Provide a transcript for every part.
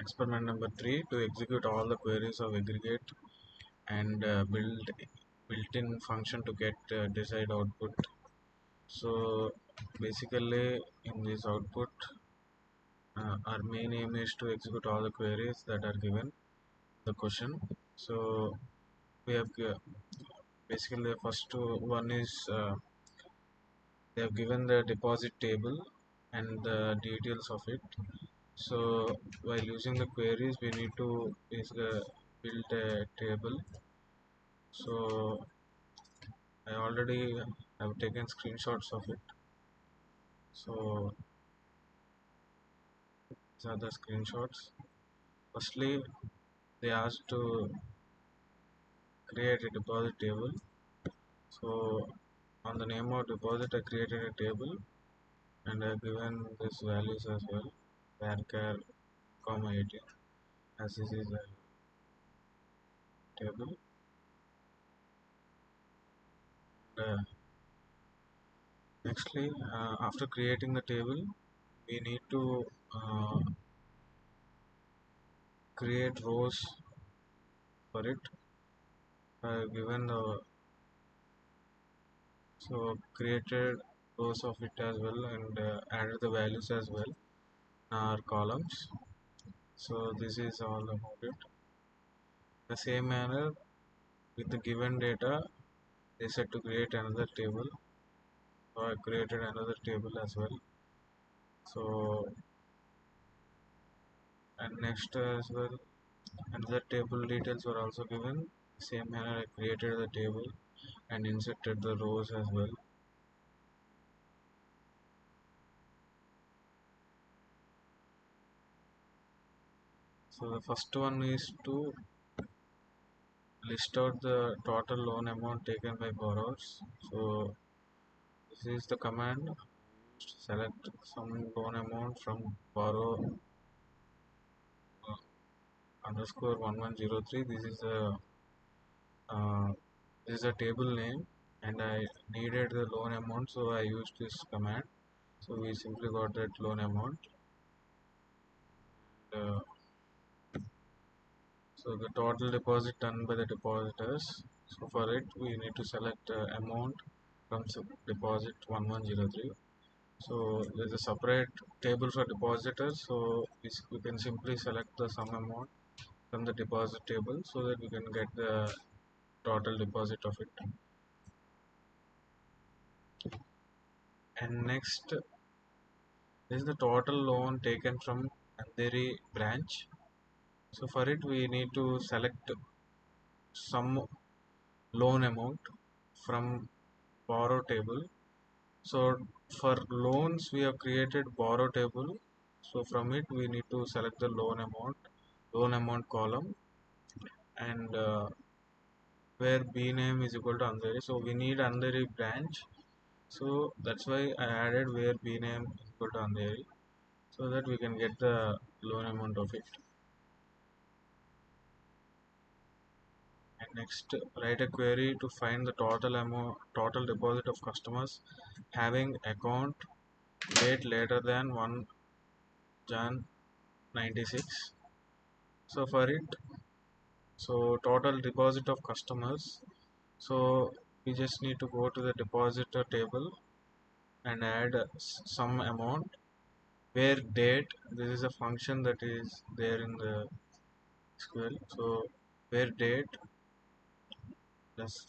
Experiment number 3, to execute all the queries of aggregate and built-in function to get desired output. So basically in this output, our main aim is to execute all the queries that are given the question. So we have basically the first one is they have given the deposit table and the details of it. So while using the queries, we need to basically build a table. So I already have taken screenshots of it. So these are the screenshots. Firstly, they asked to create a deposit table. So on the name of deposit, I created a table and I've given these values as well, varchar, 18, as this is a table. Nextly, after creating the table, we need to create rows for it. Given the so created rows of it as well and added the values as well in our columns. So this is all about it. The same manner with the given data, they said to create another table. So I created another table as well. So and next as well, another table details were also given. Same manner I created the table and inserted the rows as well. So the first one is to list out the total loan amount taken by borrowers. So this is the command. Select some loan amount from borrow underscore 1103. Uh, this is a table name and I needed the loan amount, so I used this command. So we simply got that loan amount. Uh, so the total deposit done by the depositors. So for it, we need to select amount from deposit 1103. So there's a separate table for depositors. So we can simply select the sum amount from the deposit table so that we can get the total deposit of it. And next is the total loan taken from Andheri branch. So for it, we need to select some loan amount from borrow table. So for loans, we have created borrow table. So from it, we need to select the loan amount column, and where B name is equal to Andheri. So we need Andheri branch. So that's why I added where B name is equal to Andheri, so that we can get the loan amount of it. And next, write a query to find the total deposit of customers having account date later than 1 Jan 96. So for it, so total deposit of customers. So we just need to go to the depositor table and add some amount where date, this is a function that is there in the SQL. So where date plus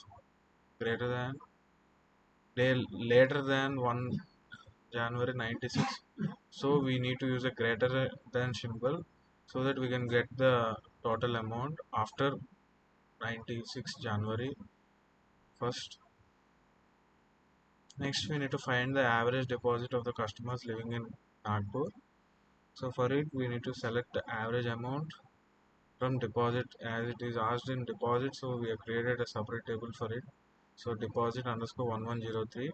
greater than day later than 1 January 96. So we need to use a greater than symbol so that we can get the total amount after 96 January 1st. Next, we need to find the average deposit of the customers living in Nagpur. So for it, we need to select the average amount from deposit as it is asked in deposit. So we have created a separate table for it. So deposit underscore 1103,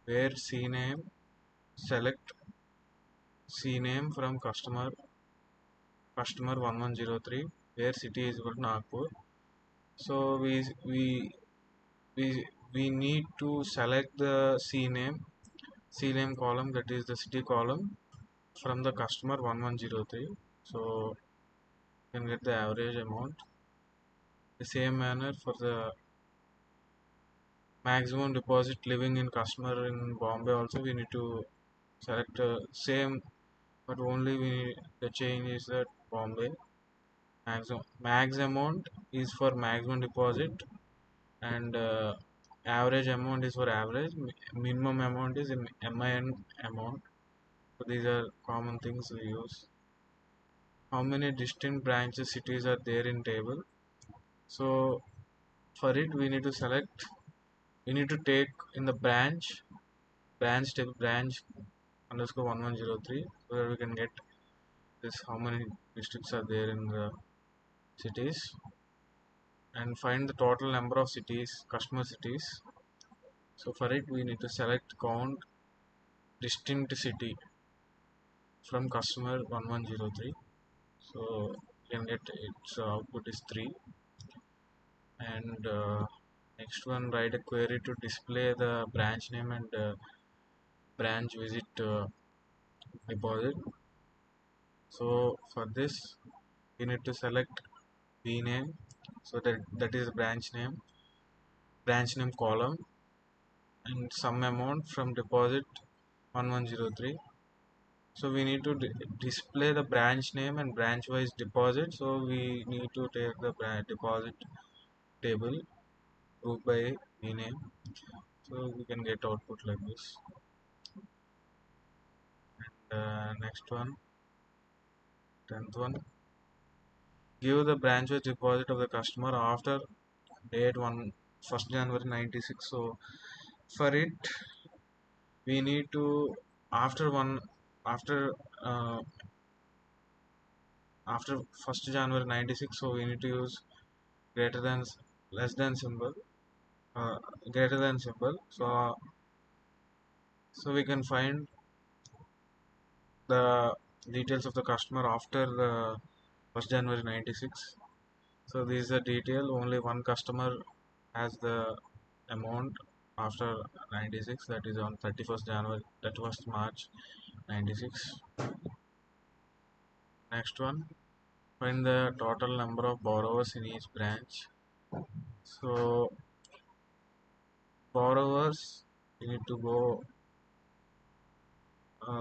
where CNAME, select CNAME from customer 1103, where city is equal to Nagpur. So we we need to select the CNAME column, that is the city column, from the customer 1103. So You can get the average amount. The same manner for the maximum deposit living in customer in Bombay also we need to select same, but only the change is that Bombay max amount is for maximum deposit, and average amount is for average. Minimum amount is in MIN amount. So these are common things we use. How many distinct branches cities are there in table? So for it we need to select. We need to take in the branch table branch underscore 1103, so that we can get this how many districts are there in the cities, and find the total number of cities, customer cities. So for it we need to select count distinct city from customer 1103. So you can get its output is 3. And next one, write a query to display the branch name and branch visit deposit. So for this you need to select b name, so that is branch name column, and some amount from deposit 1103. So we need to display the branch name and branch wise deposit, so we need to take the deposit table group by b name, so we can get output like this. Next one, 10th one, give the branch wise deposit of the customer after date 1st January 96. So for it we need to after one after uh, after 1st January 96, so we need to use greater than less than symbol, uh, greater than symbol. So we can find the details of the customer after the 1st January 96. So this is a detail, only one customer has the amount after 96, that is on 31st January, 31st March 96. Next one, find the total number of borrowers in each branch. So borrowers, you need to go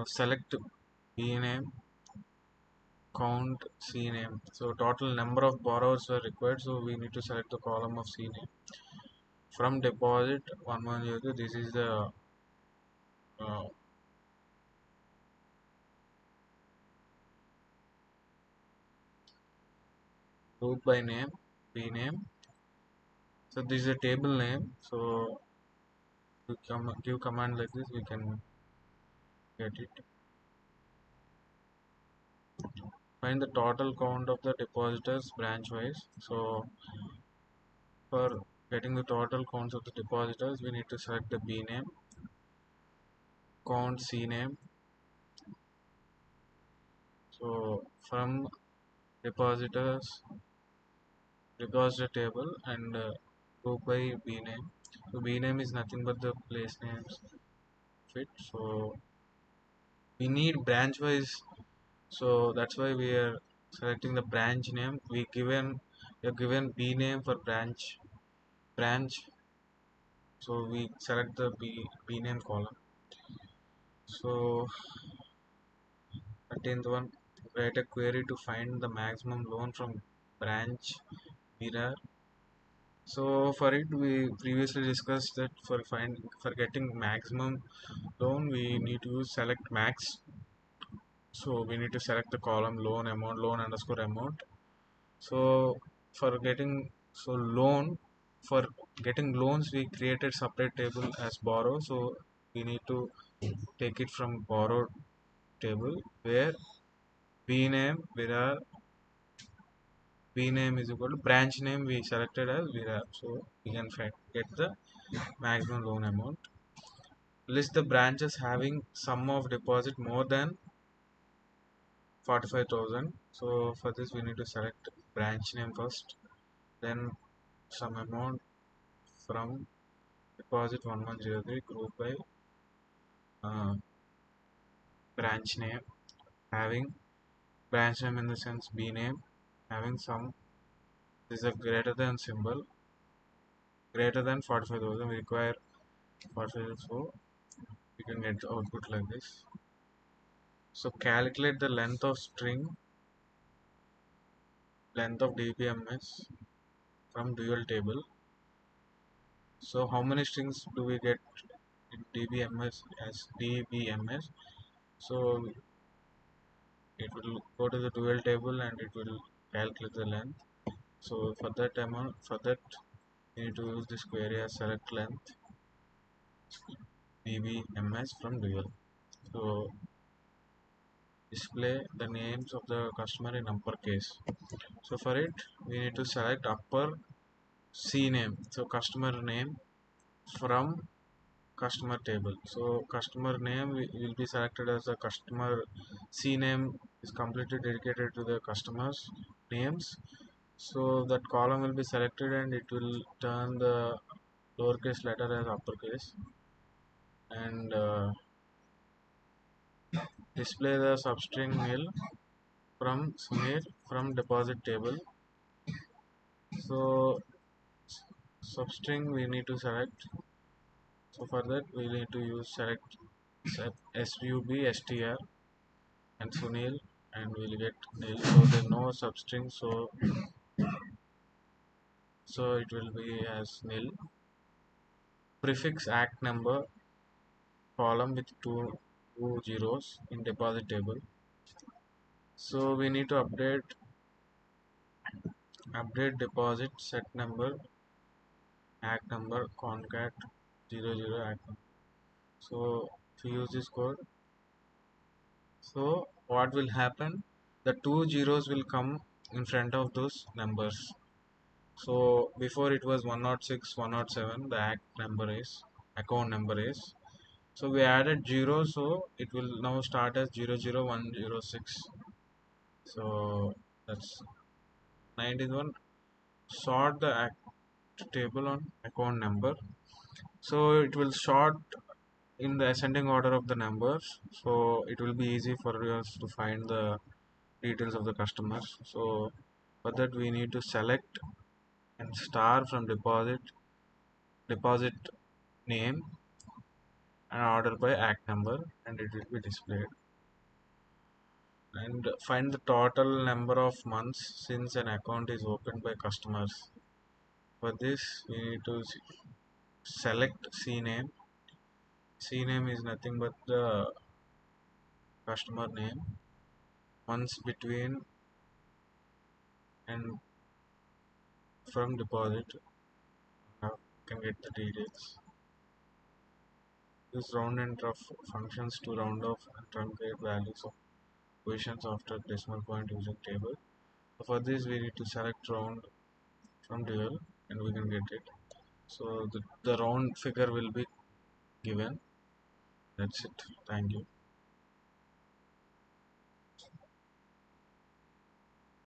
select B name, count C name. So total number of borrowers are required, so we need to select the column of C name. From deposit 1102, this is the uh, group by name, B name. So this is a table name, so to give command like this we can get it. Find the total count of the depositors branch wise. So for getting the total counts of the depositors, we need to select the B name, count C name. So from depositors, depositor table, and group by B name. So B name is nothing but the place names fit. So we need branch wise, so that's why we are selecting the branch name. We are given B name for branch. So we select the B name column. So 13th one, write a query to find the maximum loan from branch mirror. So for it we previously discussed that for getting maximum loan we need to select max. So we need to select the column loan amount, loan underscore amount. So for getting loan, for getting loans we created separate table as borrow. So we need to take it from borrow table, where b name where b name is equal to branch name we selected as Virar. So we can get the maximum loan amount. List the branches having sum of deposit more than 45,000. So for this we need to select branch name first, then some amount from deposit 1103 group by uh, branch name, having branch name in the sense B name, having some, this is a greater than symbol, greater than 45,000, we require 45,000, so we can get output like this. So calculate the length of string, length of dbms from dual table. So how many strings do we get in dbms as dbms? So it will go to the dual table and it will calculate the length. So for that amount, for that we need to use this query as select length dbms from dual. So display the names of the customer in uppercase. So for it we need to select upper C name, so customer name from customer table. So customer name will be selected as the customer. C name is completely dedicated to the customers names. So that column will be selected and it will turn the lowercase letter as uppercase, and display the substring nil from Sunil from deposit table. So substring we need to select. So for that we need to use select sub str and Sunil, and we'll get nil. So there's no substring, so it will be as nil. Prefix act number column with two zeros in deposit table. So we need to update deposit set number act number concat 00 act number. So if you use this code, so what will happen? The two zeros will come in front of those numbers. So before it was 106, 107, the account number is. So we added 0, so it will now start as 00106. So that's 91. Sort the table on account number. So it will sort in the ascending order of the numbers. So it will be easy for us to find the details of the customers. So for that we need to select and star from deposit name and order by act number, and it will be displayed. And find the total number of months since an account is opened by customers. For this we need to select CNAME. CNAME is nothing but the customer name, months between and from deposit. Now you can get the details. Use round and rough functions to round off and truncate values of positions after decimal point using table. So for this we need to select round from dual and we can get it. So the round figure will be given. That's it. Thank you.